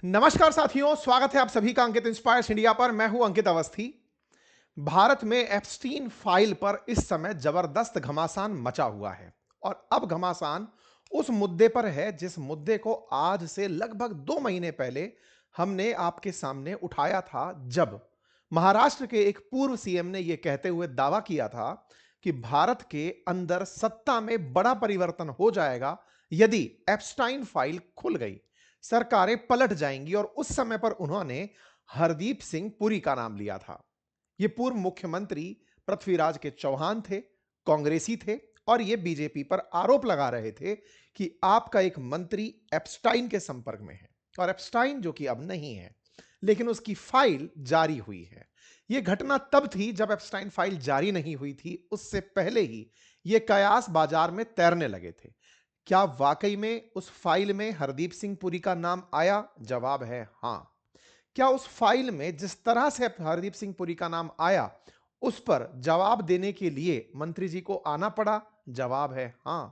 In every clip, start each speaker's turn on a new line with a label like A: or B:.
A: नमस्कार साथियों, स्वागत है आप सभी का अंकित इंस्पायर्स इंडिया पर। मैं हूं अंकित अवस्थी। भारत में एप्स्टीन फाइल पर इस समय जबरदस्त घमासान मचा हुआ है और अब घमासान उस मुद्दे पर है जिस मुद्दे को आज से लगभग 2 महीने पहले हमने आपके सामने उठाया था, जब महाराष्ट्र के एक पूर्व सीएम ने यह कहते हुए दावा किया था कि भारत के अंदर सत्ता में बड़ा परिवर्तन हो जाएगा यदि एप्स्टाइन फाइल खुल गई, सरकारें पलट जाएंगी। और उस समय पर उन्होंने हरदीप सिंह पुरी का नाम लिया था। ये पूर्व मुख्यमंत्री पृथ्वीराज के चौहान थे, कांग्रेसी थे और ये बीजेपी पर आरोप लगा रहे थे कि आपका एक मंत्री एप्स्टाइन के संपर्क में है। और एप्स्टाइन जो कि अब नहीं है, लेकिन उसकी फाइल जारी हुई है। यह घटना तब थी जब एप्स्टाइन फाइल जारी नहीं हुई थी, उससे पहले ही ये कयास बाजार में तैरने लगे थे। क्या वाकई में उस फाइल में हरदीप सिंह पुरी का नाम आया? जवाब है हां। क्या उस फाइल में जिस तरह से हरदीप सिंह पुरी का नाम आया, उस पर जवाब देने के लिए मंत्री जी को आना पड़ा? जवाब है हां।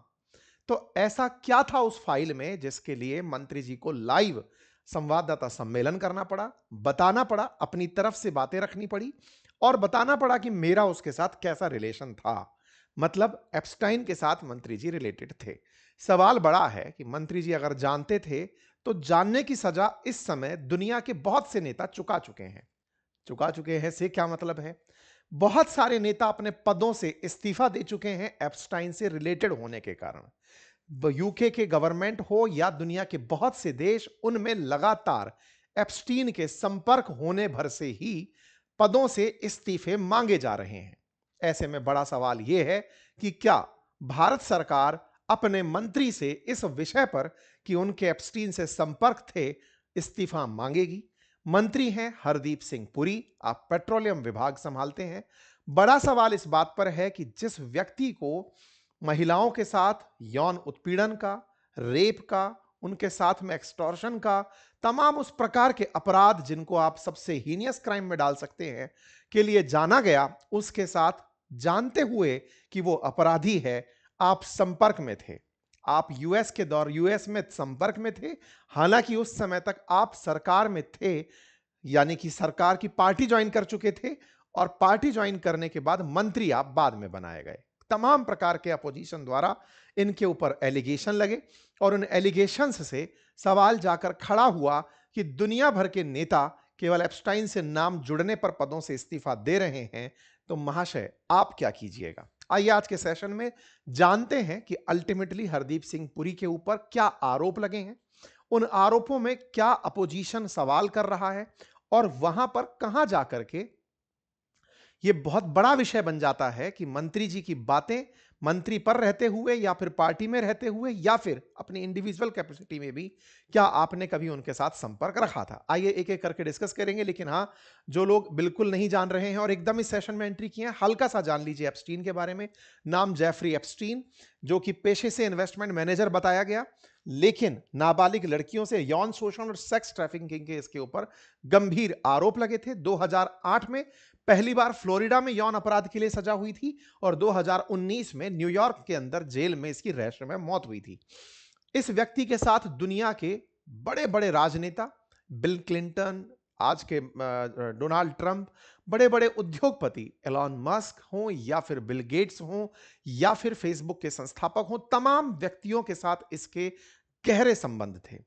A: तो ऐसा क्या था उस फाइल में जिसके लिए मंत्री जी को लाइव संवाददाता सम्मेलन करना पड़ा, बताना पड़ा, अपनी तरफ से बातें रखनी पड़ी और बताना पड़ा कि मेरा उसके साथ कैसा रिलेशन था। मतलब एप्स्टाइन के साथ मंत्री जी रिलेटेड थे। सवाल बड़ा है कि मंत्री जी अगर जानते थे तो जानने की सजा इस समय दुनिया के बहुत से नेता चुका चुके हैं। चुका चुके हैं से क्या मतलब है? बहुत सारे नेता अपने पदों से इस्तीफा दे चुके हैं एप्स्टाइन से रिलेटेड होने के कारण। यूके के गवर्नमेंट हो या दुनिया के बहुत से देश, उनमें लगातार एप्स्टीन के संपर्क होने भर से ही पदों से इस्तीफे मांगे जा रहे हैं। ऐसे में बड़ा सवाल यह है कि क्या भारत सरकार अपने मंत्री से इस विषय पर कि उनके एप्स्टीन से संपर्क थे, इस्तीफा मांगेगी? मंत्री हैं हरदीप सिंह पुरी, आप पेट्रोलियम विभाग संभालते हैं। बड़ा सवाल इस बात पर है कि जिस व्यक्ति को महिलाओं के साथ यौन उत्पीड़न का, रेप का, उनके साथ में एक्सटॉर्शन का, तमाम उस प्रकार के अपराध जिनको आप सबसे हीनियस क्राइम में डाल सकते हैं, के लिए जाना गया, उसके साथ जानते हुए कि वो अपराधी है, आप संपर्क में थे। आप यूएस में संपर्क में थे। हालांकि उस समय तक आप सरकार में थे, यानी कि सरकार की पार्टी ज्वाइन कर चुके थे और पार्टी ज्वाइन करने के बाद मंत्री आप बाद में बनाए गए। तमाम प्रकार के अपोजिशन द्वारा इनके ऊपर एलिगेशन लगे और उन एलिगेशंस से सवाल जाकर खड़ा हुआ कि दुनिया भर के नेता केवल एप्स्टाइन से नाम जुड़ने पर पदों से इस्तीफा दे रहे हैं, तो महाशय आप क्या कीजिएगा? आइए आज के सेशन में जानते हैं कि अल्टीमेटली हरदीप सिंह पुरी के ऊपर क्या आरोप लगे हैं, उन आरोपों में क्या अपोजिशन सवाल कर रहा है और वहां पर कहां जाकर के यह बहुत बड़ा विषय बन जाता है कि मंत्री जी की बातें मंत्री पर रहते हुए या फिर पार्टी में रहते हुए या फिर अपनी इंडिविजुअल कैपेसिटी में भी क्या आपने कभी उनके साथ संपर्क रखा था। आइए एक एक करके डिस्कस करेंगे, लेकिन हाँ, जो लोग बिल्कुल नहीं जान रहे हैं और एकदम इस सेशन में एंट्री किए हैं, हल्का सा जान लीजिए एप्स्टीन के बारे में। नाम जेफरी एप्स्टीन, जो कि पेशे से इन्वेस्टमेंट मैनेजर बताया गया, लेकिन नाबालिग लड़कियों से यौन शोषण और सेक्स ट्रैफिकिंग के इसके ऊपर गंभीर आरोप लगे थे। 2008 में पहली बार फ्लोरिडा में यौन अपराध के लिए सजा हुई थी और 2019 में न्यूयॉर्क के अंदर जेल में इसकी रहस्यमय मौत हुई थी। इस व्यक्ति के साथ दुनिया के बड़े बड़े राजनेता, बिल क्लिंटन, आज के डोनाल्ड ट्रंप, बड़े बड़े उद्योगपति एलॉन मस्क हों या फिर बिल गेट्स हों या फिर फेसबुक के संस्थापक हों, तमाम व्यक्तियों के साथ इसके गहरे संबंध थे।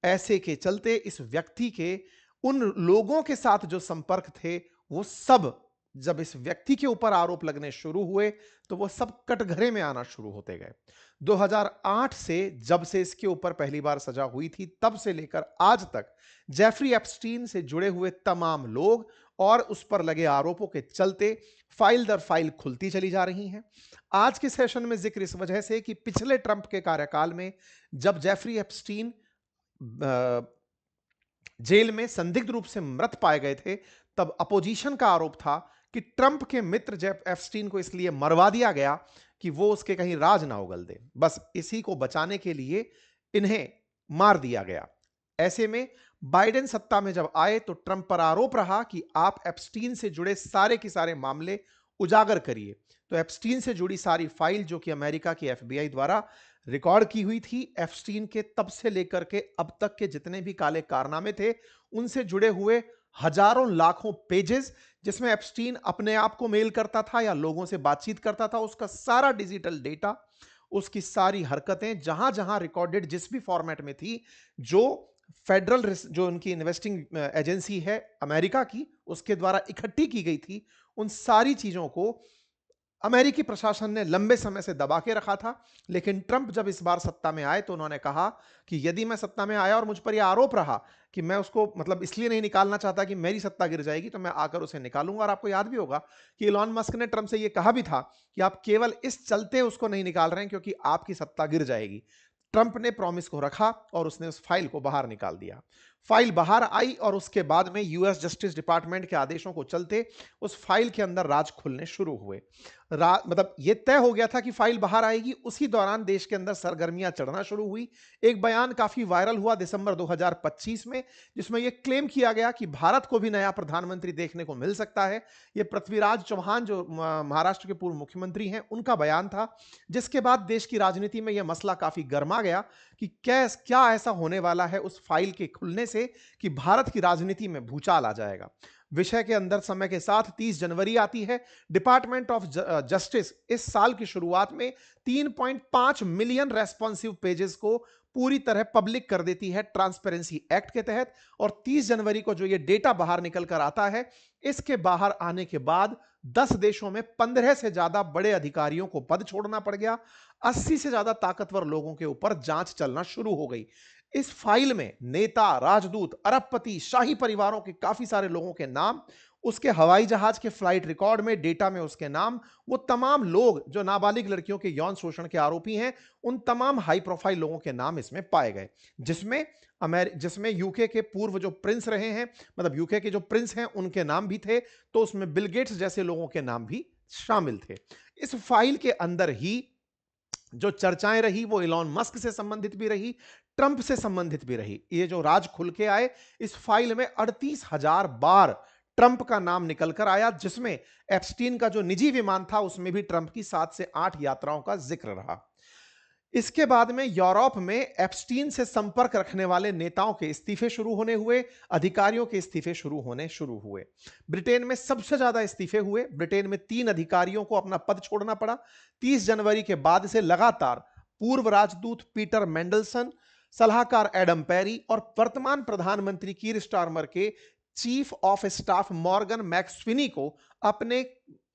A: ऐसे के चलते इस व्यक्ति के उन लोगों के साथ जो संपर्क थे, वो सब जब इस व्यक्ति के ऊपर आरोप लगने शुरू हुए तो वो सब कटघरे में आना शुरू होते गए। 2008 से जब से इसके ऊपर पहली बार सजा हुई थी, तब से लेकर आज तक जेफरी एप्स्टीन से जुड़े हुए तमाम लोग और उस पर लगे आरोपों के चलते फाइल दर फाइल खुलती चली जा रही हैं। आज के सेशन में जिक्र इस वजह से कि पिछले ट्रंप के कार्यकाल में जब जेफरी एप्स्टीन जेल में संदिग्ध रूप से मृत पाए गए थे, तब अपोजिशन का आरोप था कि ट्रंप के मित्र जेफ एप्स्टीन को इसलिए मरवा दिया गया कि वो उसके कहीं राज ना उगल दे। बस इसी को बचाने के लिए इन्हें मार दिया गया। ऐसे में बाइडेन सत्ता में जब आए तो ट्रंप पर आरोप रहा कि आप एप्स्टीन से जुड़े सारे के सारे मामले उजागर करिए। तो एप्स्टीन से जुड़ी सारी फाइल जो कि अमेरिका की एफबीआई द्वारा रिकॉर्ड की हुई थी। एप्स्टीन के तब से लेकर के अब तक के जितने भी काले कारनामे थे, उनसे जुड़े हुए हजारों लाखों पेजेस, जिसमें एप्स्टीन अपने आप को मेल करता था या लोगों से बातचीत करता था, उसका सारा डिजिटल डेटा, उसकी सारी हरकतें जहां जहां रिकॉर्डेड जिस भी फॉर्मेट में थी, जो फेडरल जो उनकी इन्वेस्टिंग एजेंसी है अमेरिका की, उसके द्वारा इकट्ठी की गई थी, उन सारी चीजों को अमेरिकी प्रशासन ने लंबे समय से दबा के रखा था। लेकिन ट्रंप जब इस बार सत्ता में आए तो उन्होंने कहा कि यदि मैं सत्ता में आया और मुझ पर यह आरोप रहा कि मैं उसको मतलब इसलिए नहीं निकालना चाहता कि मेरी सत्ता गिर जाएगी, तो मैं आकर उसे निकालूंगा। और आपको याद भी होगा कि इलॉन मस्क ने ट्रंप से यह कहा भी था कि आप केवल इस चलते उसको नहीं निकाल रहे हैं क्योंकि आपकी सत्ता गिर जाएगी। ट्रंप ने प्रॉमिस को रखा और उसने उस फाइल को बाहर निकाल दिया। फाइल बाहर आई और उसके बाद में यूएस जस्टिस डिपार्टमेंट के आदेशों को चलते उस फाइल के अंदर राज खुलने शुरू हुए। मतलब यह तय हो गया था कि फाइल बाहर आएगी। उसी दौरान देश के अंदर सरगर्मियां चढ़ना शुरू हुई। एक बयान काफी वायरल हुआ दिसंबर 2025 में, जिसमें यह क्लेम किया गया कि भारत को भी नया प्रधानमंत्री देखने को मिल सकता है। यह पृथ्वीराज चौहान जो महाराष्ट्र के पूर्व मुख्यमंत्री हैं, उनका बयान था, जिसके बाद देश की राजनीति में यह मसला काफी गर्मा गया कि क्या ऐसा होने वाला है उस फाइल के खुलने से कि भारत की राजनीति में भूचाल आ जाएगा। विषय के अंदर समय के साथ 30 जनवरी आती है। डिपार्टमेंट ऑफ जस्टिस इस साल की शुरुआत में 3.5 मिलियन रेस्पॉन्सिव पेजेस को पूरी तरह पब्लिक कर देती है ट्रांसपेरेंसी एक्ट के तहत। और 30 जनवरी को जो ये डेटा बाहर निकल कर आता है, इसके बाहर आने के बाद 10 देशों में 15 से ज्यादा बड़े अधिकारियों को पद छोड़ना पड़ गया। 80 से ज्यादा ताकतवर लोगों के ऊपर जांच चलना शुरू हो गई। इस फाइल में नेता, राजदूत, अरबपति, शाही परिवारों के काफी सारे लोगों के नाम, उसके हवाई जहाज के फ्लाइट रिकॉर्ड में डेटा में उसके नाम, वो तमाम लोग जो नाबालिग लड़कियों के यौन शोषण के आरोपी हैं, उन तमाम हाई प्रोफाइल लोगों के नाम इसमें पाए गए। जिसमें यूके के पूर्व जो प्रिंस रहे हैं, मतलब यूके के जो प्रिंस हैं, उनके नाम भी थे। तो उसमें बिल गेट्स जैसे लोगों के नाम भी शामिल थे। इस फाइल के अंदर ही जो चर्चाएं रही वो इलॉन मस्क से संबंधित भी रही, ट्रंप से संबंधित भी रही। ये जो राज खुल के आए, इस फाइल में 38,000 बार ट्रंप का नाम निकल कर आया, जिसमें एप्स्टीन का जो निजी विमान था उसमें भी ट्रंप की 7 से 8 यात्राओं का जिक्र रहा। इसके बाद में यूरोप में एप्स्टीन से संपर्क रखने वाले नेताओं के इस्तीफे शुरू होने हुए, अधिकारियों के इस्तीफे शुरू हुए। ब्रिटेन में सबसे ज्यादा इस्तीफे हुए। ब्रिटेन में 3 अधिकारियों को अपना पद छोड़ना पड़ा। 30 जनवरी के बाद से लगातार पूर्व राजदूत पीटर मेंडलसन, सलाहकार एडम पेरी और वर्तमान प्रधानमंत्री कीर स्टारमर के चीफ ऑफ स्टाफ मॉर्गन मैक्सविनी को अपने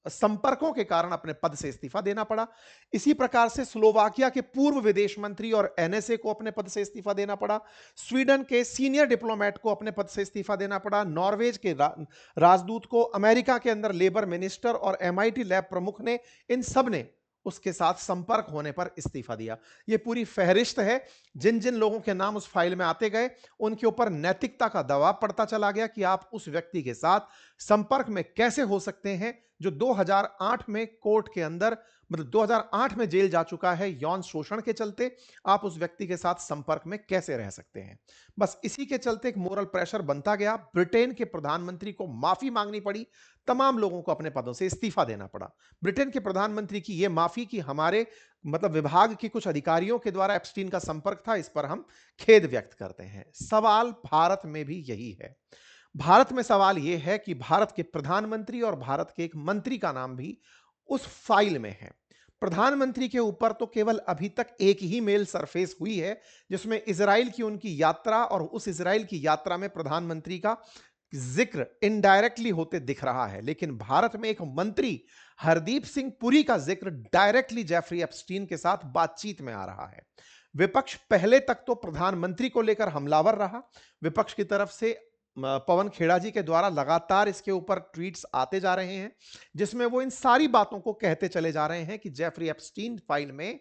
A: संपर्कों के कारण अपने पद से इस्तीफा देना पड़ा। इसी प्रकार से स्लोवाकिया के पूर्व विदेश मंत्री और एनएसए को अपने पद से इस्तीफा देना पड़ा। स्वीडन के सीनियर डिप्लोमेट को अपने पद से इस्तीफा देना पड़ा। नॉर्वेज के राजदूत को, अमेरिका के अंदर लेबर मिनिस्टर और एमआईटी लैब प्रमुख ने, इन सब ने उसके साथ संपर्क होने पर इस्तीफा दिया। यह पूरी फहरिस्त है। जिन जिन लोगों के नाम उस फाइल में आते गए, उनके ऊपर नैतिकता का दबाव पड़ता चला गया कि आप उस व्यक्ति के साथ संपर्क में कैसे हो सकते हैं जो 2008 में कोर्ट के अंदर, मतलब 2008 में जेल जा चुका है यौन शोषण के चलते। आप उस व्यक्ति के साथ संपर्क में कैसे रह सकते हैं? बस इसी के चलते एक मोरल प्रेशर बनता गया। ब्रिटेन के प्रधानमंत्री को माफी मांगनी पड़ी। तमाम लोगों को अपने पदों से इस्तीफा देना पड़ा। ब्रिटेन के प्रधानमंत्री की यह माफी कि हमारे मतलब विभाग के कुछ अधिकारियों के द्वारा एप्स्टीन का संपर्क था, इस पर हम खेद व्यक्त करते हैं। सवाल भारत में भी यही है। भारत में सवाल यह है कि भारत के प्रधानमंत्री और भारत के एक मंत्री का नाम भी उस फाइल में है। प्रधानमंत्री के ऊपर तो केवल अभी तक एक ही मेल सरफेस हुई है, जिसमें इजराइल की उनकी यात्रा, और उस इजराइल की यात्रा में प्रधानमंत्री का जिक्र इनडायरेक्टली होते दिख रहा है। लेकिन भारत में एक मंत्री हरदीप सिंह पुरी का जिक्र डायरेक्टली जेफरी एप्स्टीन के साथ बातचीत में आ रहा है। विपक्ष पहले तक तो प्रधानमंत्री को लेकर हमलावर रहा। विपक्ष की तरफ से पवन खेड़ा जी के द्वारा लगातार इसके ऊपर ट्वीट्स आते जा रहे हैं, जिसमें वो इन सारी बातों को कहते चले जा रहे हैं कि जेफरी एप्स्टीन फाइल में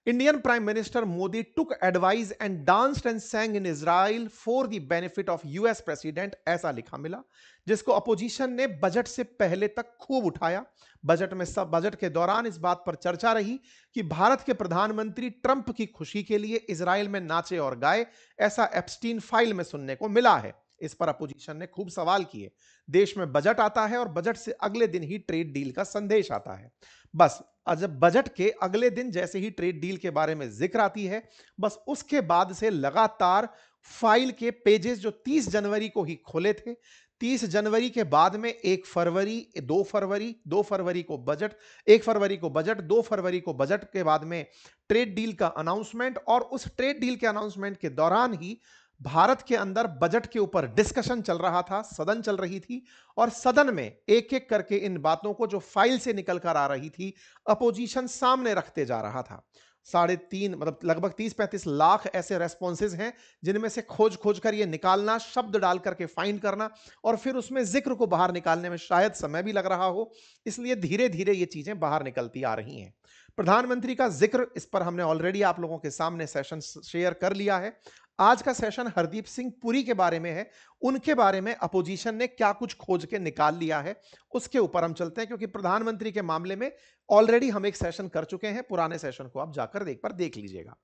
A: Indian prime minister Modi took advice and danced and sang in Israel for the benefit of US president, ऐसा लिखा मिला, जिसको अपोजिशन ने बजट से पहले तक खूब उठाया। बजट के दौरान इस बात पर चर्चा रही कि भारत के प्रधानमंत्री ट्रंप की खुशी के लिए इजराइल में नाचे और गाए, ऐसा एप्स्टीन फाइल में सुनने को मिला है। इस पर अपोजिशन ने खूब सवाल किए। देश में बजट आता है और बजट से अगले दिन ही ट्रेड डील का संदेश आता है। बस जब बजट के अगले दिन जैसे ही ट्रेड डील के बारे में जिक्र आती है, बस उसके बाद से लगातार फाइल के पेजेस जो 30 जनवरी को ही खोले थे, 30 जनवरी के बाद में 1 फरवरी, 2 फरवरी, 2 फरवरी को बजट, 1 फरवरी को बजट, 2 फरवरी को बजट के बाद में ट्रेड डील का अनाउंसमेंट, और उस ट्रेड डील के अनाउंसमेंट के दौरान ही भारत के अंदर बजट के ऊपर डिस्कशन चल रहा था, सदन चल रही थी, और सदन में एक एक करके इन बातों को जो फाइल से निकल कर आ रही थी, अपोजिशन सामने रखते जा रहा था। 3.5 मतलब लगभग 30-35 लाख ऐसे रेस्पॉन्सेज हैं, जिनमें से खोज खोज कर ये निकालना, शब्द डाल करके फाइंड करना और फिर उसमें जिक्र को बाहर निकालने में शायद समय भी लग रहा हो, इसलिए धीरे धीरे ये चीजें बाहर निकलती आ रही हैं। प्रधानमंत्री का जिक्र, इस पर हमने ऑलरेडी आप लोगों के सामने सेशन शेयर कर लिया है। आज का सेशन हरदीप सिंह पुरी के बारे में है। उनके बारे में अपोजिशन ने क्या कुछ खोज के निकाल लिया है, उसके ऊपर हम चलते हैं, क्योंकि प्रधानमंत्री के मामले में ऑलरेडी हम एक सेशन कर चुके हैं। पुराने सेशन को आप जाकर एक बार देख लीजिएगा।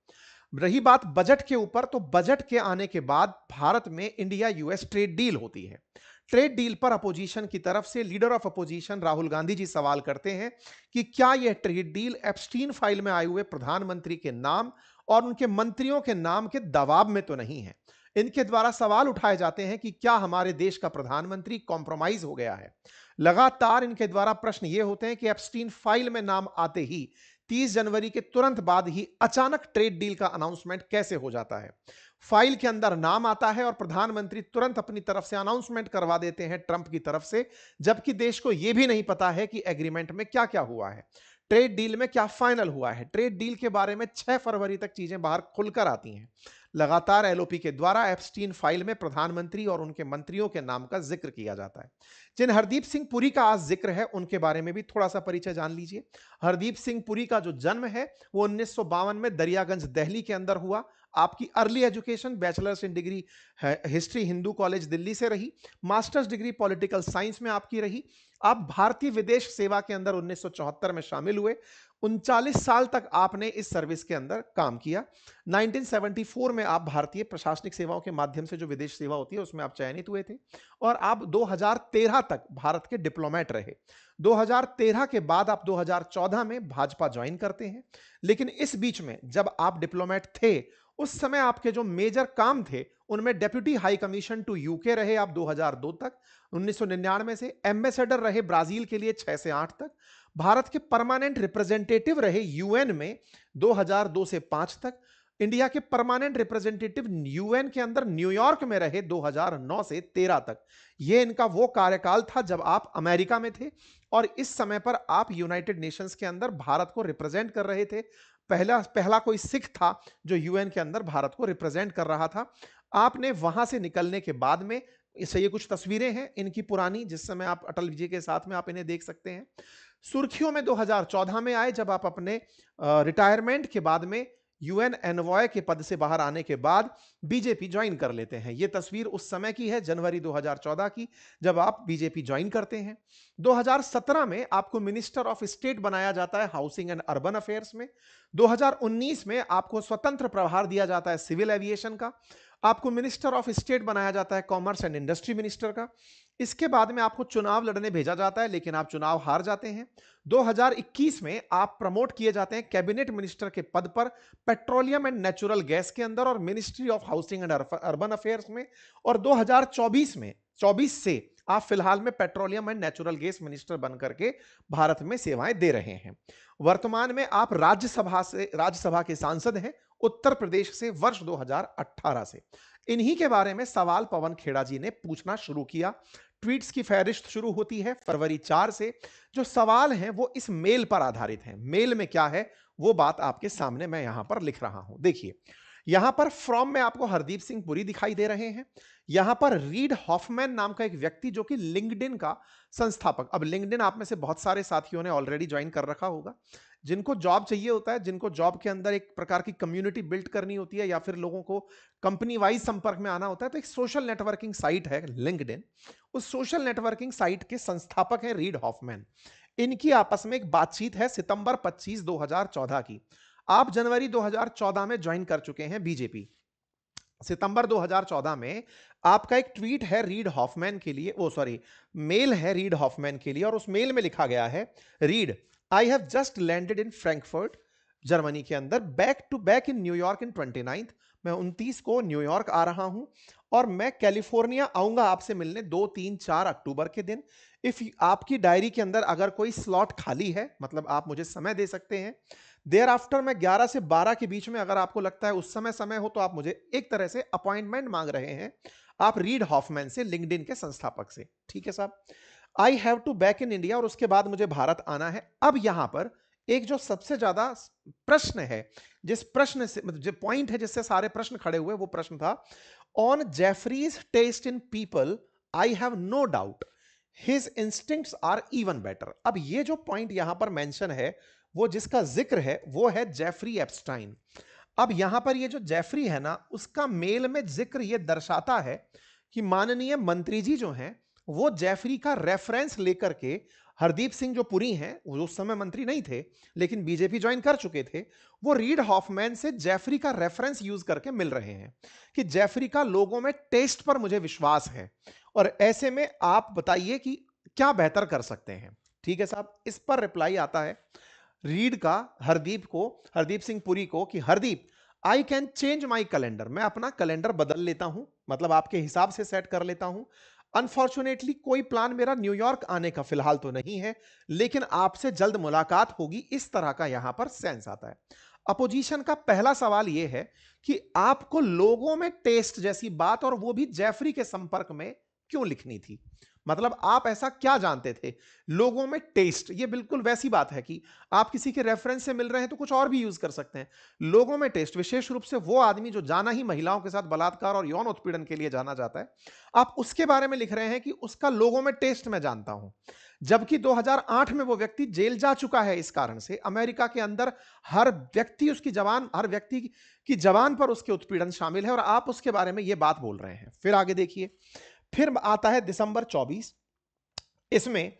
A: रही बात बजट के ऊपर, तो बजट के आने के बाद भारत में इंडिया यूएस ट्रेड डील होती है। ट्रेड डील पर अपोजिशन की तरफ से leader of opposition Rahul Gandhi ji सवाल करते हैं कि क्या यह ट्रेड डील एप्स्टीन फाइल में आए हुए प्रधानमंत्री के नाम और उनके मंत्रियों के नाम के दबाव में तो नहीं है। इनके द्वारा सवाल उठाए जाते हैं कि क्या हमारे देश का प्रधानमंत्री कॉम्प्रोमाइज हो गया है। लगातार इनके द्वारा प्रश्न ये होते हैं कि एप्स्टीन फाइल में नाम आते ही 30 जनवरी के तुरंत बाद ही अचानक ट्रेड डील का अनाउंसमेंट कैसे हो जाता है। फाइल के अंदर नाम आता है और प्रधानमंत्री तुरंत अपनी तरफ से अनाउंसमेंट करवा देते हैं ट्रंप की तरफ से, जबकि देश को यह भी नहीं पता है कि एग्रीमेंट में क्या क्या हुआ है, ट्रेड डील में क्या फाइनल हुआ है। ट्रेड डील के बारे में 6 फरवरी तक चीजें बाहर खुलकर आती हैं। लगातार एलओपी के द्वारा एप्स्टीन फाइल में प्रधानमंत्री और उनके मंत्रियों के नाम का जिक्र किया जाता है। जिन हरदीप सिंह पुरी का आज जिक्र है, उनके बारे में भी थोड़ा सा परिचय जान लीजिए। हरदीप सिंह पुरी का जो जन्म है वो 1952 में दरियागंज दिल्ली के अंदर हुआ। आपकी early education bachelors in degree history Hindu college Delhi से रही। मास्टर्स डिग्री पॉलिटिकल साइंस में आपकी रही। आप भारतीय विदेश सेवा के अंदर 1974 में शामिल हुए। 39 साल तक आपने इस सर्विस के अंदर काम किया। 1974 में आप भारतीय प्रशासनिक सेवाओं के माध्यम से जो विदेश सेवा होती है उसमें आप चयनित हुए थे, और आप 2013 तक भारत के डिप्लोमेट रहे। 2013 के बाद आप 2014 में भाजपा ज्वाइन करते हैं। लेकिन इस बीच में जब आप डिप्लोमेट थे, उस समय आपके जो मेजर काम थे उनमें deputy high commission to UK रहे आप 2002 तक। 1999 से एम्बेसडर रहे ब्राजील के लिए 6 से 8 तक। भारत के परमानेंट रिप्रेजेंटेटिव रहे यूएन में 2002 से 5 तक। इंडिया के परमानेंट रिप्रेजेंटेटिव यूएन के अंदर न्यूयॉर्क में रहे 2009 से 13 तक। यह इनका वो कार्यकाल था जब आप अमेरिका में थे, और इस समय पर आप यूनाइटेड नेशंस के अंदर भारत को रिप्रेजेंट कर रहे थे। पहला कोई सिख था जो यूएन के अंदर भारत को रिप्रेजेंट कर रहा था। आपने वहां से निकलने के बाद में, इससे ये कुछ तस्वीरें हैं इनकी पुरानी, जिस समय आप अटल जी के साथ में आप इन्हें देख सकते हैं। सुर्खियों में 2014 में आए जब आप अपने रिटायरमेंट के बाद में यूएन एनवॉय के पद से बाहर आने के बाद बीजेपी ज्वाइन कर लेते हैं। यह तस्वीर उस समय की है, जनवरी 2014 की, जब आप बीजेपी ज्वाइन करते हैं। 2017 में आपको मिनिस्टर ऑफ स्टेट बनाया जाता है हाउसिंग एंड अर्बन अफेयर्स में। 2019 में आपको स्वतंत्र प्रभार दिया जाता है सिविल एविएशन का। आपको मिनिस्टर ऑफ स्टेट बनाया जाता है कॉमर्स एंड इंडस्ट्री मिनिस्टर का। इसके बाद में आपको चुनाव लड़ने भेजा जाता है, लेकिन आप चुनाव हार जाते हैं। 2021 में आप प्रमोट किए जाते हैं कैबिनेट मिनिस्टर के पद पर पेट्रोलियम एंड नेचुरल गैस के अंदर और ministry of housing and urban affairs में। और 2024 से आप फिलहाल में petroleum and natural gas minister बनकर के भारत में सेवाएं दे रहे हैं। वर्तमान में आप राज्यसभा के सांसद हैं उत्तर प्रदेश से वर्ष 2018 से। इन्हीं के बारे में सवाल पवन खेड़ा जी ने पूछना शुरू किया। ट्वीट्स की फहरिस्त शुरू होती है फरवरी 4 से। जो सवाल हैं वो इस मेल पर आधारित हैं। मेल में क्या है वो बात आपके सामने मैं यहां पर लिख रहा हूं। देखिए, यहां पर फ्रॉम में आपको हरदीप सिंह पुरी दिखाई दे रहे हैं। यहां पर रीड हॉफमैन नाम का एक व्यक्ति जो कि लिंक्डइन का संस्थापक, अब लिंक्डइन आप में से बहुत सारे साथियों ने ऑलरेडी ज्वाइन कर रखा होगा। जिनको जॉब चाहिए होता है, जिनको जॉब के अंदर एक प्रकार की कम्युनिटी बिल्ड करनी होती है या फिर लोगों को कंपनी वाइज संपर्क में आना होता है, तो एक सोशल नेटवर्किंग साइट है लिंक्डइन। उस सोशल नेटवर्किंग साइट के संस्थापक हैं रीड हॉफमैन। इनकी आपस में एक बातचीत है सितंबर 25, 2014 की। आप जनवरी 2014 में ज्वाइन कर चुके हैं बीजेपी। सितंबर 2014 में आपका एक ट्वीट है रीड हॉफमैन के लिए, वो सॉरी मेल है रीड हॉफमैन के लिए, और उस मेल में लिखा गया है, Reid, I have just landed in Frankfurt Germany के अंदर, back to back in New York in 29th, मैं 29 को न्यूयॉर्क आ रहा हूं और मैं कैलिफोर्निया आऊंगा आपसे मिलने 2, 3, 4 अक्टूबर के दिन। इफ आपकी डायरी के अंदर अगर कोई स्लॉट खाली है, मतलब आप मुझे समय दे सकते हैं, देयर आफ्टर मैं 11 से 12 के बीच में, अगर आपको लगता है उस समय हो तो आप मुझे एक तरह से अपॉइंटमेंट मांग रहे हैं आप रीड हॉफमैन से, लिंक्डइन के संस्थापक से, ठीक है साहब। I have to back in India, और उसके बाद मुझे भारत आना है। अब यहां पर एक जो सबसे ज्यादा प्रश्न है, जिस प्रश्न से जो पॉइंट है जिससे सारे प्रश्न खड़े हुए, वो प्रश्न था, on Jeffrey's test in people I have no doubt his instincts are even better. अब ये जो पॉइंट यहां पर मेंशन है, वो जिसका जिक्र है वो है जेफरी एप्स्टाइन। अब यहां पर ये जो जेफरी है ना, उसका मेल में जिक्र ये दर्शाता है कि माननीय मंत्री जी जो हैं वो जेफरी का रेफरेंस लेकर के, हरदीप सिंह जो पुरी हैं, वो उस समय मंत्री नहीं थे लेकिन बीजेपी ज्वाइन कर चुके थे, वो रीड हॉफमैन से जेफरी का रेफरेंस यूज करके मिल रहे हैं कि जेफरी का लोगों में टेस्ट पर मुझे विश्वास है, और ऐसे में आप बताइए कि क्या बेहतर कर सकते हैं। ठीक है साहब, इस पर रिप्लाई आता है रीड का हरदीप सिंह पुरी को कि Hardeep, I can change my calendar, मैं अपना कैलेंडर बदल लेता हूं, मतलब आपके हिसाब से सेट कर लेता हूं। अनफॉर्चुनेटली कोई प्लान मेरा न्यूयॉर्क आने का फिलहाल तो नहीं है, लेकिन आपसे जल्द मुलाकात होगी, इस तरह का यहां पर सेंस आता है। अपोजिशन का पहला सवाल यह है कि आपको लोगों में टेस्ट जैसी बात, और वो भी जेफरी के संपर्क में, क्यों लिखनी थी? मतलब आप ऐसा क्या जानते थे? लोगों में टेस्ट, ये बिल्कुल वैसी बात है कि आप किसी के रेफरेंस से मिल रहे हैं तो कुछ और भी यूज कर सकते हैं। लोगों में टेस्ट, विशेष रूप से वो आदमी जो जाना ही महिलाओं के साथ बलात्कार और यौन उत्पीड़न के लिए जाना जाता है, आप उसके बारे में लिख रहे हैं कि उसका लोगों में टेस्ट मैं जानता हूं, जबकि 2008 में वो व्यक्ति जेल जा चुका है इस कारण से। अमेरिका के अंदर हर व्यक्ति की जबान पर उसके उत्पीड़न शामिल है, और आप उसके बारे में ये बात बोल रहे हैं। फिर आगे देखिए, फिर आता है दिसंबर 24, इसमें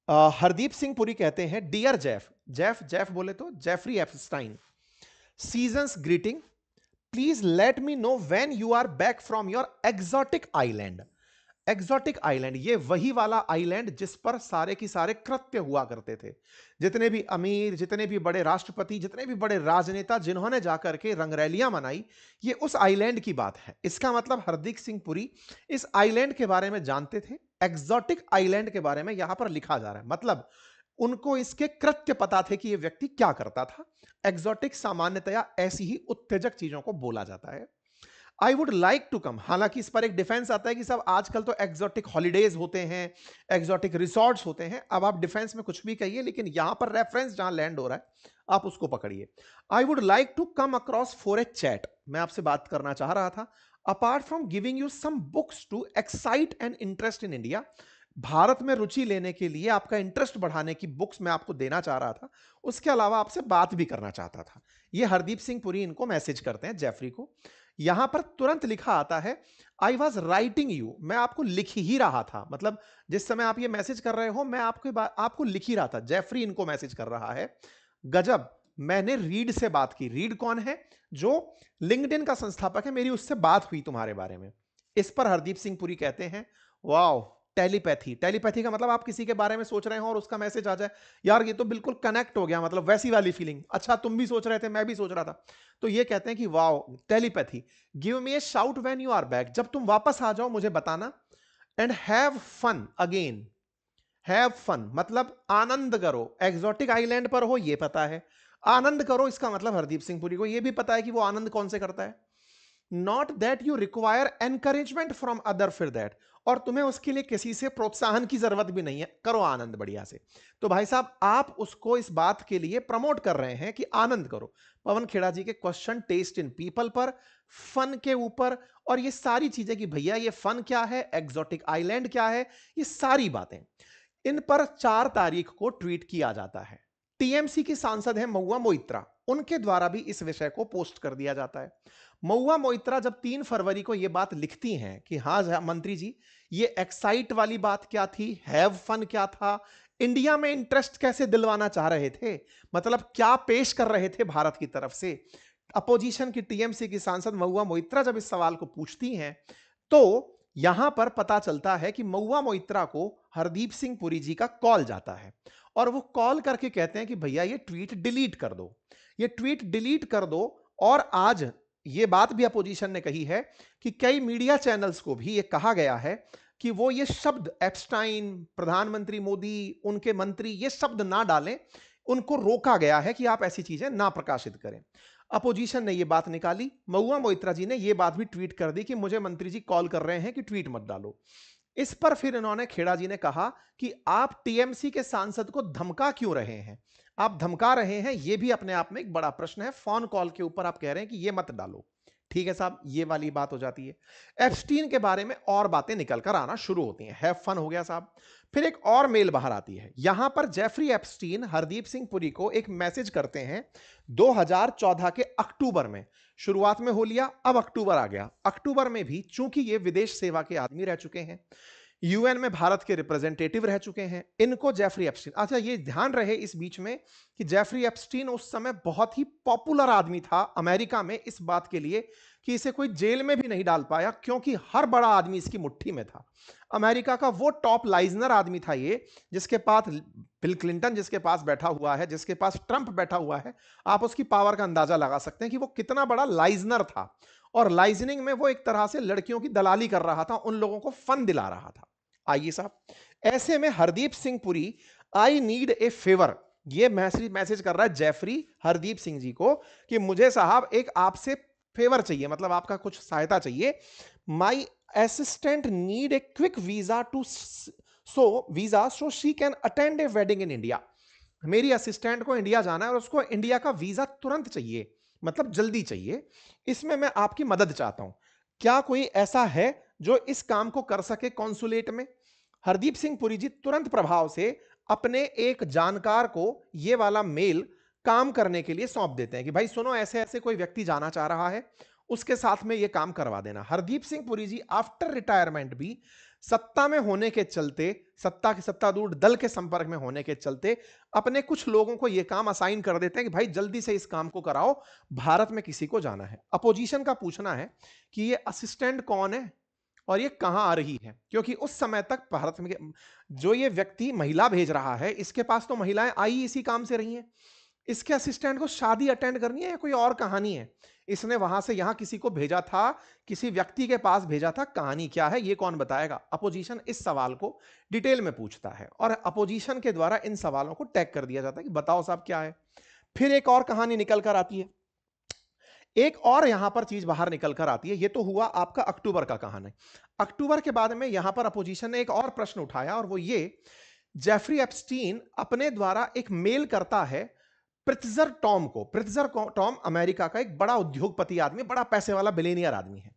A: हरदीप सिंह पुरी कहते हैं, डियर जेफ बोले तो Jeffrey Epstein, season's greeting, please let me know when you are back from your exotic island. Exotic island, ये वही वाला आइलैंड जिस पर सारे की सारे कृत्य हुआ करते थे। जितने भी अमीर, जितने भी बड़े राष्ट्रपति, जितने भी बड़े राजनेता जिन्होंने जाकर के रंगरैलियां मनाई, ये उस आइलैंड की बात है। इसका मतलब हरदीप सिंह पुरी इस आइलैंड के बारे में जानते थे, एक्सोटिक आइलैंड के बारे में यहां पर लिखा जा रहा है, मतलब उनको इसके कृत्य पता थे कि यह व्यक्ति क्या करता था। एक्सोटिक सामान्यतया ऐसी ही उत्तेजक चीजों को बोला जाता है। I would like to come, हालांकि इस पर एक डिफेंस आता है कि सब आजकल तो एक्सोटिक हॉलीडेज होते हैं, एक्सोटिक रिसॉर्ट्स होते हैं, अब आप डिफेंस में कुछ भी कहिए, लेकिन यहां पर रेफरेंस जहां लैंड हो रहा है आप उसको पकड़िए। I would like to come across for a chat, मैं आपसे बात करना चाह रहा था, apart from giving you some books to excite and interest in India, Bharat में रुचि लेने के लिए, आपका इंटरेस्ट बढ़ाने की बुक्स मैं आपको देना चाह रहा था, उसके अलावा आपसे बात भी करना चाहता था। ये हरदीप सिंह पुरी इनको मैसेज करते हैं जेफरी को। यहां पर तुरंत लिखा आता है, आई वॉज राइटिंग यू, मैं आपको लिख ही रहा था, मतलब जिस समय आप ये मैसेज कर रहे हो मैं आपको लिख ही रहा था। जेफरी इनको मैसेज कर रहा है, गजब, मैंने रीड से बात की। रीड कौन है? जो लिंक्डइन का संस्थापक है, मेरी उससे बात हुई तुम्हारे बारे में। इस पर हरदीप सिंह पुरी कहते हैं, वाओ, टेलीपैथी का मतलब आप किसी के बारे में सोच रहे हो और उसका मैसेज आ जाए, यार ये तो बिल्कुल कनेक्ट हो गया, मतलब वैसी वाली फीलिंग। अच्छा, तुम भी सोच रहे थे, मैं भी सोच रहा था। तो ये कहते हैं कि wow, telepathy, give me a shout when you are back, जब तुम वापस आ जाओ मुझे बताना। And have fun again, have fun मतलब आनंद करो, एक्सोटिक आइलैंड पर हो ये पता है, आनंद करो इसका मतलब हरदीप सिंह पुरी को ये भी पता है कि वो आनंद कौन से करता है। Not that you require encouragement from other, फिर दैट, और तुम्हें उसके लिए किसी से प्रोत्साहन की जरूरत भी नहीं है, करो आनंद बढ़िया से। तो भाई साहब आप उसको इस बात के लिए प्रमोट कर रहे हैं कि आनंद करो। पवन खेड़ा जी के क्वेश्चन टेस्ट इन पीपल पर, फन के ऊपर, और ये सारी चीजें कि भैया ये फन क्या है, एक्सोटिक आइलैंड क्या है, ये सारी बातें, इन पर 4 तारीख को ट्वीट किया जाता है। टीएमसी की सांसद है महुआ मोइत्रा, उनके द्वारा भी इस विषय को पोस्ट कर दिया जाता है। महुआ मोइत्रा जब 3 फरवरी को यह बात लिखती हैं कि हाँ मंत्री जी, ये एक्साइट वाली बात क्या थी, हैव फन क्या था, इंडिया में इंटरेस्ट कैसे दिलवाना चाह रहे थे, मतलब क्या पेश कर रहे थे भारत की तरफ से, अपोजिशन की टीएमसी की सांसद महुआ मोइत्रा जब इस सवाल को पूछती हैं तो यहां पर पता चलता है कि महुआ मोइत्रा को हरदीप सिंह पुरी जी का कॉल जाता है और वो कॉल करके कहते हैं कि भैया ये ट्वीट डिलीट कर दो, ये ट्वीट डिलीट कर दो। और आज ये बात भी अपोजिशन ने कही है कि कई मीडिया चैनल्स को भी ये कहा गया है कि वो ये शब्द एप्स्टाइन, प्रधानमंत्री मोदी, उनके मंत्री, ये शब्द ना डालें, उनको रोका गया है कि आप ऐसी चीजें ना प्रकाशित करें। अपोजिशन ने ये बात निकाली, महुआ मोइत्रा जी ने ये बात भी ट्वीट कर दी कि मुझे मंत्री जी कॉल कर रहे हैं कि ट्वीट मत डालो। इस पर फिर इन्होंने, खेड़ा जी ने कहा कि आप टीएमसी के सांसद को धमका क्यों रहे हैं, आप धमका रहे हैं, यह भी अपने आप में एक बड़ा प्रश्न है। फोन कॉल के ऊपर आप कह रहे हैं कि यह मत डालो। ठीक है साहब, ये वाली बात हो जाती है। एप्स्टीन के बारे में और बातें निकल कर आना शुरू होती हैं। हैव फन हो गया साहब। फिर एक और मेल बाहर आती है। यहां पर जेफरी एप्स्टीन हरदीप सिंह पुरी को एक मैसेज करते हैं 2014 के अक्टूबर में। शुरुआत में हो लिया, अब अक्टूबर आ गया। अक्टूबर में भी चूंकि ये विदेश सेवा के आदमी रह चुके हैं, यूएन में भारत के रिप्रेजेंटेटिव रह चुके हैं, इनको जेफरी एप्स्टीन, अच्छा ये ध्यान रहे इस बीच में कि जेफरी एप्स्टीन उस समय बहुत ही पॉपुलर आदमी था अमेरिका में इस बात के लिए कि इसे कोई जेल में भी नहीं डाल पाया, क्योंकि हर बड़ा आदमी इसकी मुट्ठी में था। अमेरिका का वो टॉप लाइजनर आदमी था ये, जिसके पास बिल क्लिंटन जिसके पास बैठा हुआ है, जिसके पास ट्रंप बैठा हुआ है, आप उसकी पावर का अंदाजा लगा सकते हैं कि वो कितना बड़ा लाइजनर था। और लाइजनिंग में वो एक तरह से लड़कियों की दलाली कर रहा था, उन लोगों को फन दिला रहा था। आइए साहब, ऐसे में Hardeep Singh Puri, I need a favour, ये मैसेज कर रहा है जेफरी हरदीप सिंह जी को कि मुझे साहब एक आपसे फेवर चाहिए, मतलब आपका कुछ सहायता चाहिए। My assistant need a quick visa to so she can attend a wedding in India. मेरी असिस्टेंट को इंडिया जाना है और उसको इंडिया का वीजा तुरंत चाहिए, मतलब जल्दी चाहिए। इसमें मैं आपकी मदद चाहता हूं, क्या कोई ऐसा है जो इस काम को कर सके कॉन्सुलेट में? हरदीप सिंह पुरी जी तुरंत प्रभाव से अपने एक जानकार को यह वाला मेल काम करने के लिए सौंप देते हैं कि भाई सुनो, ऐसे ऐसे कोई व्यक्ति जाना चाह रहा है, उसके साथ में यह काम करवा देना। हरदीप सिंह पुरी जी आफ्टर रिटायरमेंट भी सत्ता में होने के चलते, सत्तारूढ़ दल के संपर्क में होने के चलते, अपने कुछ लोगों को यह काम असाइन कर देते हैं कि भाई जल्दी से इस काम को कराओ, भारत में किसी को जाना है। अपोजिशन का पूछना है कि ये असिस्टेंट कौन है और ये कहां आ रही है, क्योंकि उस समय तक भारत में जो ये व्यक्ति महिला भेज रहा है, इसके पास तो महिलाएं आई इसी काम से रही हैं। इसके असिस्टेंट को शादी अटेंड करनी है या कोई और कहानी है? इसने वहां से यहां किसी को भेजा था, किसी व्यक्ति के पास भेजा था, कहानी क्या है ये कौन बताएगा? अपोजिशन इस सवाल को डिटेल में पूछता है और अपोजिशन के द्वारा इन सवालों को टैग कर दिया जाता है कि बताओ साहब क्या है। फिर एक और कहानी निकल कर आती है, एक और यहां पर चीज बाहर निकल कर आती है। ये तो हुआ आपका अक्टूबर का कहानी। अक्टूबर के बाद में यहां पर अपोजिशन ने एक और प्रश्न उठाया और वो ये, जेफरी एप्स्टीन अपने द्वारा एक मेल करता है प्रित्जर टॉम को। प्रित्जर टॉम अमेरिका का एक बड़ा उद्योगपति आदमी, बड़ा पैसे वाला बिलियनियर आदमी है।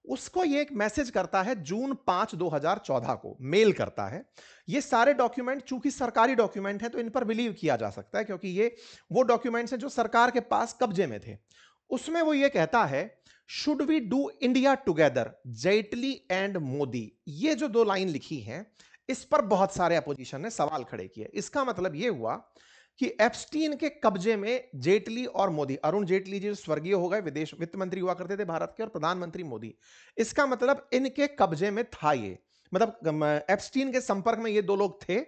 A: उसको ये एक मैसेज करता है जून 5 2014 को मेल करता है। ये सारे डॉक्यूमेंट चूंकि सरकारी डॉक्यूमेंट है तो इन पर बिलीव किया जा सकता है, क्योंकि ये वो डॉक्यूमेंट्स हैं जो सरकार के पास कब्जे में थे। उसमें वो ये कहता है, should we do India together, Jaitley and Modi. ये जो दो लाइन लिखी हैं, इस पर बहुत सारे अपोजिशन ने सवाल खड़े किए। इसका मतलब ये हुआ कि एप्स्टीन के कब्जे में जेटली और मोदी, अरुण जेटली जी स्वर्गीय हो गए, विदेश वित्त मंत्री हुआ करते थे भारत के, और प्रधानमंत्री मोदी, इसका मतलब इनके कब्जे में था ये, मतलब एप्स्टीन के संपर्क में ये दो लोग थे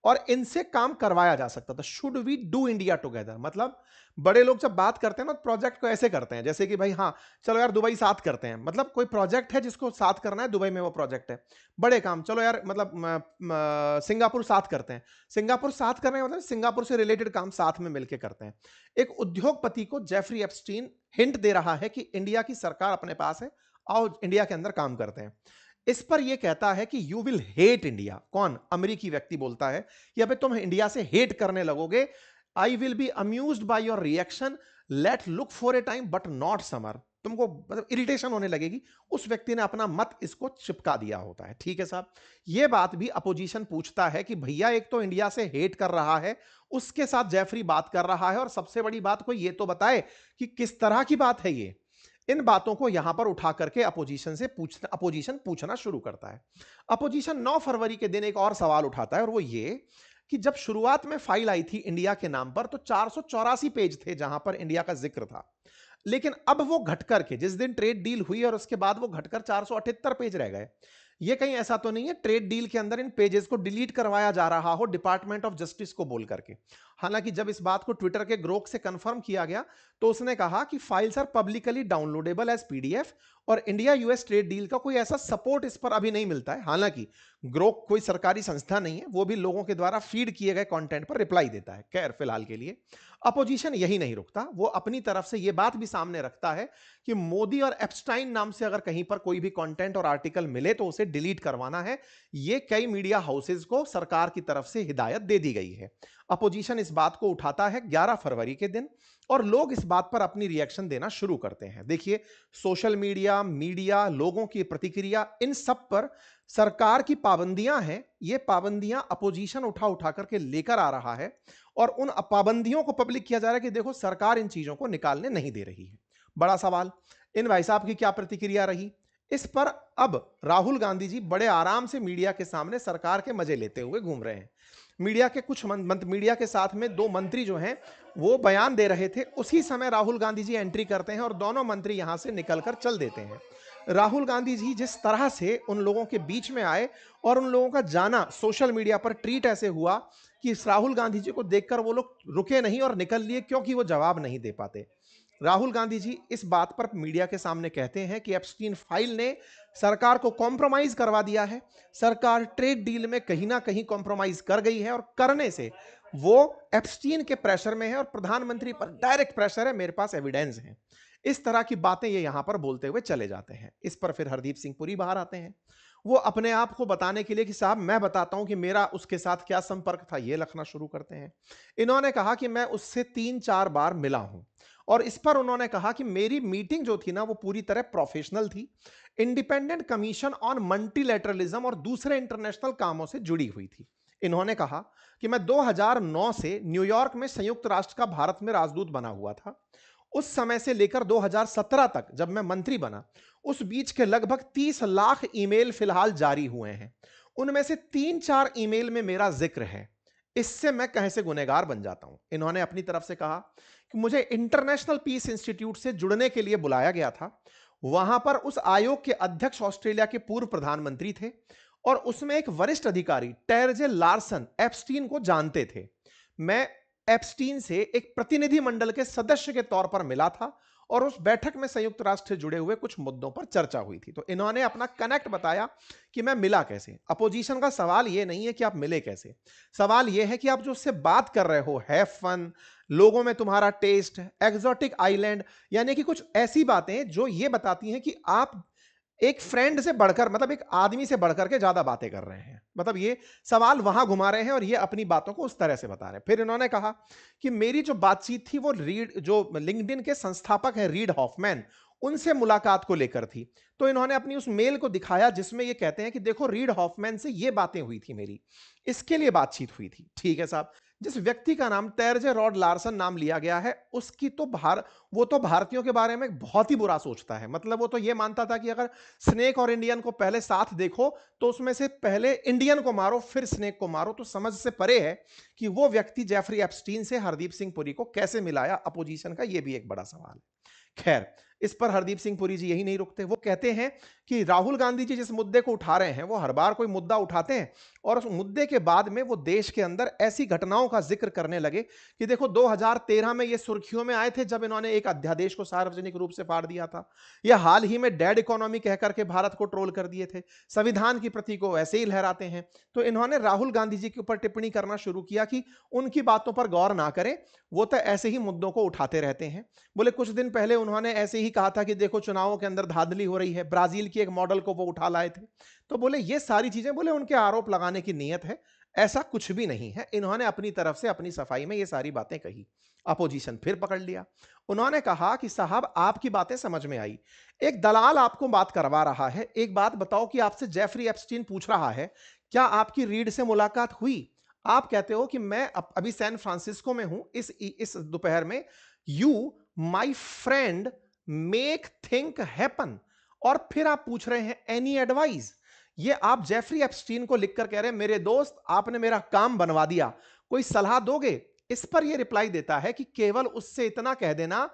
A: और इनसे काम करवाया जा सकता था। Should we do India together, मतलब बड़े लोग जब बात करते हैं ना प्रोजेक्ट को ऐसे करते हैं जैसे कि भाई हाँ चलो यार दुबई साथ करते हैं, मतलब कोई प्रोजेक्ट है जिसको साथ करना है, दुबई में वो प्रोजेक्ट है, बड़े काम, चलो यार मतलब सिंगापुर साथ करते हैं, सिंगापुर साथ करने मतलब सिंगापुर से रिलेटेड काम साथ में मिलकर करते हैं। एक उद्योगपति को जेफरी एप्स्टीन हिंट दे रहा है कि इंडिया की सरकार अपने पास है, आओ इंडिया के अंदर काम करते हैं। इस पर यह कहता है कि यू विल हेट इंडिया। कौन? अमेरिकी व्यक्ति बोलता है कि अबे तुम इंडिया से हेट करने लगोगे। I will be amused by your reaction, let look for a time but not summer. तुमको मतलब इरिटेशन होने लगेगी। उस व्यक्ति ने अपना मत इसको चिपका दिया होता है। ठीक है साहब, यह बात भी अपोजिशन पूछता है कि भैया एक तो इंडिया से हेट कर रहा है, उसके साथ जेफरी बात कर रहा है, और सबसे बड़ी बात कोई ये तो बताए कि किस तरह की बात है ये। इन बातों को यहां पर उठा करके अपोजिशन पूछना शुरू करता है। अपोजिशन 9 फरवरी के दिन एक और सवाल उठाता है और वो ये कि जब शुरुआत में फाइल आई थी इंडिया के नाम पर तो 484 पेज थे जहां पर इंडिया का जिक्र था। लेकिन अब वो घटकर के जिस दिन ट्रेड डील हुई और उसके बाद वो घटकर 478 पेज रह गए। ये कहीं ऐसा तो नहीं है ट्रेड डील के अंदर इन पेजेस को डिलीट करवाया जा रहा हो डिपार्टमेंट ऑफ जस्टिस को बोल करके। हालांकि जब इस बात को ट्विटर के ग्रोक से कंफर्म किया गया तो उसने कहा कि files are publicly downloadable as PDF और इंडिया यूएस ट्रेड डील का कोई ऐसा सपोर्ट इस पर अभी नहीं मिलता है। हालांकि ग्रोक कोई सरकारी संस्था नहीं है, वो भी लोगों के द्वारा फीड किए गए कंटेंट पर रिप्लाई देता है। खैर फिलहाल के लिए अपोजिशन यही नहीं रुकता, वो अपनी तरफ से यह बात भी सामने रखता है कि मोदी और एप्स्टाइन नाम से अगर कहीं पर कोई भी कंटेंट और आर्टिकल मिले तो उसे डिलीट करवाना है। यह कई मीडिया हाउसेज को सरकार की तरफ से हिदायत दे दी गई है। अपोजिशन इस बात को उठाता है 11 फरवरी के दिन और लोग इस बात पर अपनी रिएक्शन देना शुरू करते हैं। देखिए सोशल मीडिया, लोगों की प्रतिक्रिया, इन सब पर सरकार की पाबंदियां हैं। ये पाबंदियां अपोजिशन उठा उठा करके लेकर आ रहा है और उन पाबंदियों को पब्लिक किया जा रहा है कि देखो सरकार इन चीजों को निकालने नहीं दे रही है। बड़ा सवाल, इन भाई साहब की क्या प्रतिक्रिया रही इस पर? अब राहुल गांधी जी बड़े आराम से मीडिया के सामने सरकार के मजे लेते हुए घूम रहे हैं। मीडिया के साथ में दो मंत्री जो हैं वो बयान दे रहे थे, उसी समय राहुल गांधी जी एंट्री करते हैं और दोनों मंत्री यहां से निकलकर चल देते हैं। राहुल गांधी जी जिस तरह से उन लोगों के बीच में आए और उन लोगों का जाना सोशल मीडिया पर ट्वीट ऐसे हुआ कि इस राहुल गांधी जी को देखकर वो लोग रुके नहीं और निकल लिए, क्योंकि वो जवाब नहीं दे पाते। राहुल गांधी जी इस बात पर मीडिया के सामने कहते हैं कि एप्स्टीन फाइल ने सरकार को कॉम्प्रोमाइज करवा दिया है। सरकार ट्रेड डील में कहीं ना कहीं कॉम्प्रोमाइज कर गई है और करने से वो एप्स्टीन के प्रेशर में है और प्रधानमंत्री पर डायरेक्ट प्रेशर है, मेरे पास एविडेंस है। इस तरह की बातें ये यहां पर बोलते हुए चले जाते हैं। इस पर फिर हरदीप सिंह पुरी बाहर आते हैं, वो अपने आप को बताने के लिए कि साहब मैं बताता हूं कि मेरा उसके साथ क्या संपर्क था, ये लिखना शुरू करते हैं। इन्होंने कहा कि मैं उससे 3-4 बार मिला हूं और इस पर उन्होंने कहा कि मेरी मीटिंग जो थी ना वो पूरी तरह प्रोफेशनल थी, इंडिपेंडेंट कमीशन ऑन मल्टीलैटरलिज्म और दूसरे इंटरनेशनल कामों से जुड़ी हुई थी। इन्होंने कहा कि मैं 2009 से न्यूयॉर्क में संयुक्त राष्ट्र का भारत में राजदूत बना हुआ था। उस समय से लेकर 2017 तक जब मैं मंत्री बना, उस बीच के लगभग 30 लाख ईमेल फिलहाल जारी हुए हैं। उनमें से 3-4 ईमेल में मेरा जिक्र है। इससे मैं कहीं से गुनहगार बन जाता हूं। इन्होंने अपनी तरफ से कहा कि मुझे इंटरनेशनल पीस इंस्टीट्यूट से जुड़ने के लिए बुलाया गया था। वहां पर उस आयोग के अध्यक्ष ऑस्ट्रेलिया के पूर्व प्रधानमंत्री थे और उसमें एक वरिष्ठ अधिकारी टेरजे लार्सन एप्स्टीन को जानते थे। मैं एप्स्टीन से एक प्रतिनिधि मंडल के सदस्य के तौर पर मिला था और उस बैठक में संयुक्त राष्ट्र से जुड़े हुए कुछ मुद्दों पर चर्चा हुई थी। तो इन्होंने अपना कनेक्ट बताया कि मैं मिला कैसे। अपोजिशन का सवाल यह नहीं है कि आप मिले कैसे, सवाल यह है कि आप जो उससे बात कर रहे हो, हैव फन, लोगों में तुम्हारा टेस्ट, एक्सोटिक आइलैंड, यानी कि कुछ ऐसी बातें जो ये बताती हैं कि आप एक फ्रेंड से बढ़कर, मतलब एक आदमी से बढ़कर के ज्यादा बातें कर रहे हैं। मतलब ये सवाल वहां घुमा रहे हैं और ये अपनी बातों को उस तरह से बता रहे हैं। फिर इन्होंने कहा कि मेरी जो बातचीत थी वो जो लिंक्डइन के संस्थापक हैं रीड हॉफमैन, उनसे मुलाकात को लेकर थी। तो इन्होंने अपनी उस मेल को दिखाया जिसमें ये कहते हैं कि देखो रीड हॉफमैन से ये बातें हुई थी, मेरी इसके लिए बातचीत हुई थी। ठीक है साहब, जिस व्यक्ति का नाम तेरजे रॉड लार्सन नाम लिया गया है उसकी तो वो तो भारतीयों के बारे में बहुत ही बुरा सोचता है। मतलब वो तो ये मानता था कि अगर स्नेक और इंडियन को पहले साथ देखो तो उसमें से पहले इंडियन को मारो फिर स्नेक को मारो। तो समझ से परे है कि वो व्यक्ति जेफरी एप्स्टीन से हरदीप सिंह पुरी को कैसे मिलाया अपोजिशन का, ये भी एक बड़ा सवाल है। खैर इस पर हरदीप सिंह पुरी जी यही नहीं रुकते, वो कहते हैं कि राहुल गांधी जी जिस मुद्दे को उठा रहे हैं वो हर बार कोई मुद्दा उठाते हैं और उस मुद्दे के बाद में वो देश के अंदर ऐसी घटनाओं का जिक्र करने लगे कि देखो 2013 में ये सुर्खियों में आए थे जब इन्होंने एक अध्यादेश को सार्वजनिक रूप से फाड़ दिया था, या हाल ही में डेड इकोनॉमी कहकर के भारत को ट्रोल कर दिए थे, संविधान की प्रति को ऐसे ही लहराते हैं। तो इन्होंने राहुल गांधी जी के ऊपर टिप्पणी करना शुरू किया कि उनकी बातों पर गौर ना करें, वो तो ऐसे ही मुद्दों को उठाते रहते हैं। बोले कुछ दिन पहले उन्होंने ऐसे ही कहा था कि देखो चुनावों के अंदर धांधली हो रही है, ब्राजील की एक मॉडल को वो उठा लाए थे। तो बोले ये सारी चीजें, बोले उनके आरोप लगाने की नीयत है, ऐसा कुछ भी नहीं है। इन्होंने अपनी तरफ से अपनी सफाई में ये सारी बातें कही। अपोजिशन फिर पकड़ लिया, उन्होंने कहा कि साहब आपकी बातें समझ में आई, एक दलाल आपको बात करवा रहा है, एक बात बताओ कि आपसे जेफरी एप्स्टीन पूछ रहा है क्या आपकी रीड से मुलाकात हुई? आप कहते हो कि मैं अभी सैन फ्रांसिस्को में हूं इस दोपहर में, you my friend make think happen, और फिर आप पूछ रहे हैं एनी एडवाइस। ये आप जेफरी एप्स्टीन को लिखकर कह रहे हैं मेरे दोस्त आपने मेरा काम बनवा दिया, कोई सलाह दोगे? इस पर यह रिप्लाई देता है कि केवल उससे इतना कह देना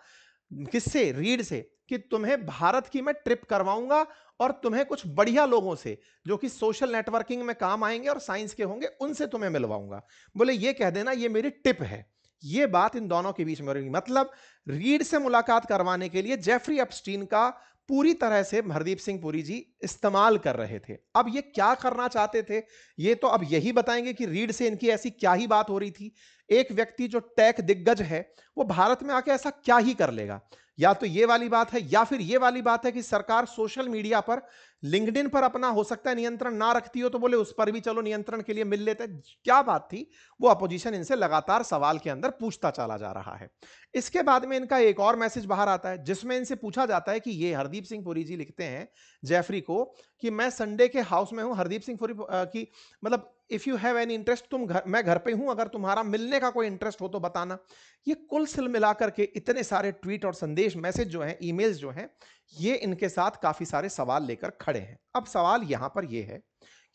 A: किससे? रीड से, कि तुम्हें भारत की मैं ट्रिप करवाऊंगा और तुम्हें कुछ बढ़िया लोगों से जो कि सोशल नेटवर्किंग में काम आएंगे और साइंस के होंगे उनसे तुम्हें मिलवाऊंगा। बोले ये कह देना ये मेरी टिप है। ये बात इन दोनों के बीच में हो रही, मतलब रीड से मुलाकात करवाने के लिए जेफरी एप्स्टीन का पूरी तरह से हरदीप सिंह पुरी जी इस्तेमाल कर रहे थे। अब ये क्या करना चाहते थे, ये तो अब यही बताएंगे कि रीड से इनकी ऐसी क्या ही बात हो रही थी। एक व्यक्ति जो टेक दिग्गज है वो भारत में आके ऐसा क्या ही कर लेगा। या तो ये वाली बात है या फिर ये वाली बात है कि सरकार सोशल मीडिया पर, लिंक्डइन पर अपना हो सकता है नियंत्रण ना रखती हो तो बोले उस पर भी चलो नियंत्रण के लिए मिल लेते हैं। क्या बात थी वो अपोजिशन इनसे लगातार सवाल के अंदर पूछता चला जा रहा है। इसके बाद में इनका एक और मैसेज बाहर आता है जिसमें इनसे पूछा जाता है कि ये हरदीप सिंह पुरी जी लिखते हैं जेफरी को कि मैं संडे के हाउस में हूं, हरदीप सिंह पुरी की मतलब if you have any interest, मैं घर पे हूं, अगर तुम्हारा मिलने का कोई इंटरेस्ट हो तो बताना। ये कुल सिल मिलाकर के इतने सारे ट्वीट और संदेश मैसेज जो हैं, ईमेल्स जो हैं, ये इनके साथ काफी सारे सवाल लेकर खड़े हैं। अब सवाल यहां पर ये है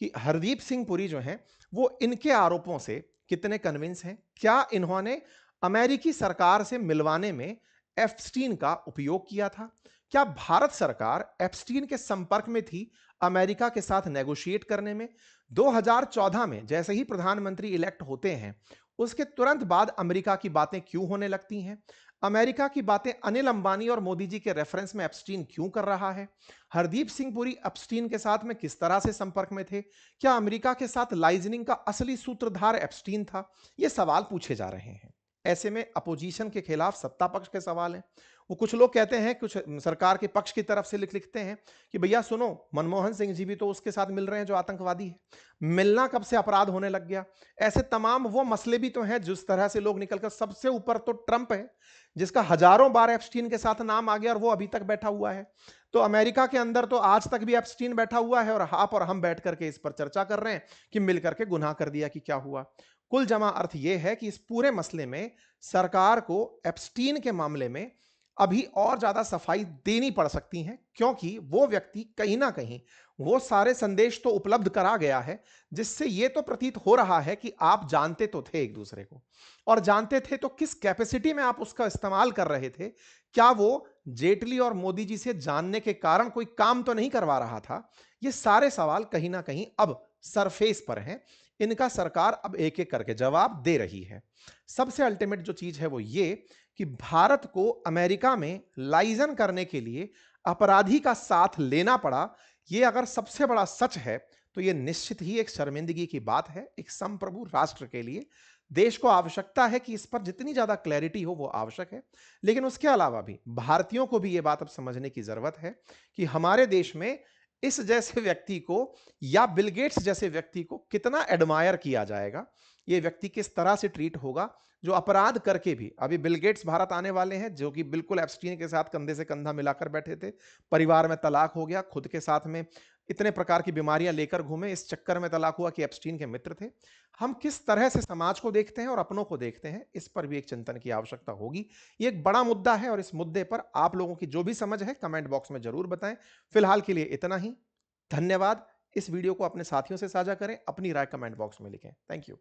A: कि हरदीप सिंह पुरी जो हैं वो इनके आरोपों से कितने कन्विंस हैं। क्या इन्होंने अमेरिकी सरकार से मिलवाने में एप्स्टीन का उपयोग किया था? क्या भारत सरकार एप्स्टीन के संपर्क में थी अमेरिका के साथ नेगोशिएट करने में? 2014 में जैसे ही प्रधानमंत्री इलेक्ट होते हैं उसके तुरंत बाद अमेरिका की बातें क्यों होने लगती हैं? अमेरिका की बातें अनिल अंबानी और मोदी जी के रेफरेंस में एप्स्टीन क्यों कर रहा है? हरदीप सिंह पुरी एप्स्टीन के साथ में किस तरह से संपर्क में थे? क्या अमेरिका के साथ लाइजनिंग का असली सूत्रधार एप्स्टीन था? ये सवाल पूछे जा रहे हैं। ऐसे में अपोजिशन के खिलाफ सत्ता पक्ष के सवाल हैं। वो कुछ लोग कहते हैं, कुछ सरकार के पक्ष की तरफ से लिखते हैं कि भैया सुनो, मनमोहन सिंह जी भी तो उसके साथ मिल रहे हैं जो आतंकवादी है। मिलना कब से अपराध होने लग गया? ऐसे तमाम वो मसले भी तो हैं जिस तरह से लोग निकलकर, सबसे ऊपर तो ट्रंप है जिसका हजारों बार एप्स्टीन के साथ नाम आ गया और वो अभी तक बैठा हुआ है। तो अमेरिका के अंदर तो आज तक भी एप्स्टीन बैठा हुआ है और आप और हम बैठ करके इस पर चर्चा कर रहे हैं कि मिल करके गुनाह कर दिया कि क्या हुआ। कुल जमा अर्थ यह है कि इस पूरे मसले में सरकार को एप्स्टीन के मामले में अभी और ज्यादा सफाई देनी पड़ सकती है, क्योंकि वो व्यक्ति कहीं ना कहीं वो सारे संदेश तो उपलब्ध करा गया है जिससे ये तो प्रतीत हो रहा है कि आप जानते तो थे एक दूसरे को, और जानते थे तो किस कैपेसिटी में आप उसका इस्तेमाल कर रहे थे। क्या वो जेटली और मोदी जी से जानने के कारण कोई काम तो नहीं करवा रहा था? ये सारे सवाल कहीं ना कहीं अब सरफेस पर हैं। इनका सरकार अब एक एक करके जवाब दे रही है। सबसे अल्टीमेट जो चीज है वो ये कि भारत को अमेरिका में लाइजन करने के लिए अपराधी का साथ लेना पड़ा। यह अगर सबसे बड़ा सच है तो यह निश्चित ही एक शर्मिंदगी की बात है एक संप्रभु राष्ट्र के लिए। देश को आवश्यकता है कि इस पर जितनी ज्यादा क्लैरिटी हो वो आवश्यक है, लेकिन उसके अलावा भी भारतीयों को भी यह बात अब समझने की जरूरत है कि हमारे देश में इस जैसे व्यक्ति को या बिल गेट्स जैसे व्यक्ति को कितना एडमायर किया जाएगा, ये व्यक्ति किस तरह से ट्रीट होगा जो अपराध करके भी। अभी बिल गेट्स भारत आने वाले हैं जो कि बिल्कुल एप्स्टीन के साथ कंधे से कंधा मिलाकर बैठे थे, परिवार में तलाक हो गया, खुद के साथ में इतने प्रकार की बीमारियां लेकर घूमे, इस चक्कर में तलाक हुआ कि एप्स्टीन के मित्र थे। हम किस तरह से समाज को देखते हैं और अपनों को देखते हैं, इस पर भी एक चिंतन की आवश्यकता होगी। ये एक बड़ा मुद्दा है और इस मुद्दे पर आप लोगों की जो भी समझ है कमेंट बॉक्स में जरूर बताएं। फिलहाल के लिए इतना ही। धन्यवाद। इस वीडियो को अपने साथियों से साझा करें, अपनी राय कमेंट बॉक्स में लिखें। Thank you.